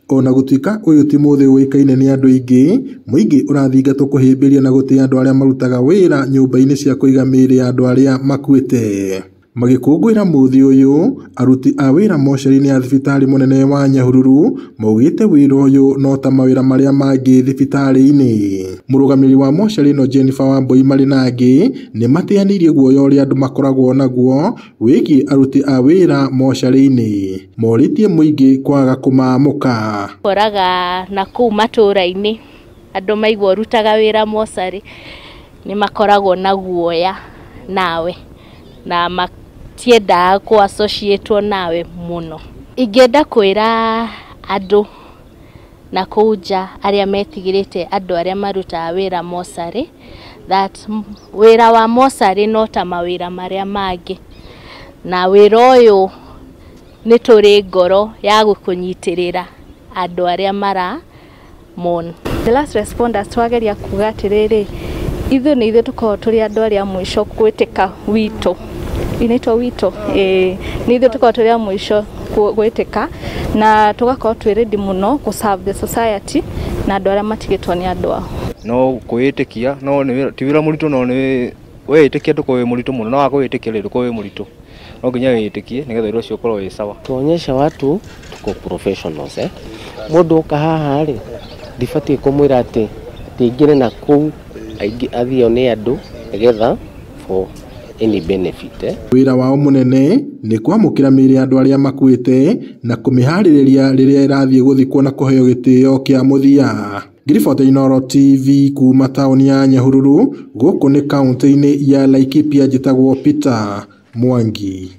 Ona gutuika uyu ti muthi uikaine ni andu aingi, muingi urathingatwo kuhimbiria na gutia andu aria marutaga wira nyumba-ini cia kuiga miri ya andu aria makuite. Magikungwira muthi uyu, aruti a wira mochari-ini ya thibitari munene wa Nyahururu maugite wira uyu no ta mawira maria mangi thibitari-ini. Murugamiri wa mochari no Jennifer Wambui mari na angi ni matianirie guoya uria andu makoragwo naguo wigi aruti a wira mochari-ini. Moritie muingi kwaga kumamuka. Koraga na kuu matura-ini andu maigua urutaga wira mochari ni makoragwo na guoya nawe na matienda ku associate nawe muno. Ingenda kwira andu na kuja aria metigirite andu aria marutaga wira mochari that wira wa mochari no ta mawira maria mangi, na wira uyu ni turi ngoro ya gukunyitirira andu aria mara mon. The last responders twageria kuga atiriri, ithu ni ithu tukorwo turi andu aria mwisho gwitika wito, inaitwa wito ni ithu tukorwo turi a mwisho gwitika na tugakorwo twi ready muno ku serve the society na andu aria matigitwo ni andu ao. No kuitikia no ni ti wira muritu, no ni witikia nduko wi muritu muno, no akuyitikia ri nduko wi muritu, no nginya witikie nigetha wira ucio ukorwo wi sawa. Tuonyesha watu tuko professionals mundu uka haha ri ndibati kumwira ati tingire na ku athio ni andu nigetha for any benefit. Wira wao munene ni kwamukira miri andu aria makuite na kumihaririria riria irathie guthikwo na kuheo gitio kia muthia. Ngiriboti Inooro TV kuma tauni ya Nyahururu, guku ni kaunti-ini ya Laikipia, njitagwo Peter Mwangi.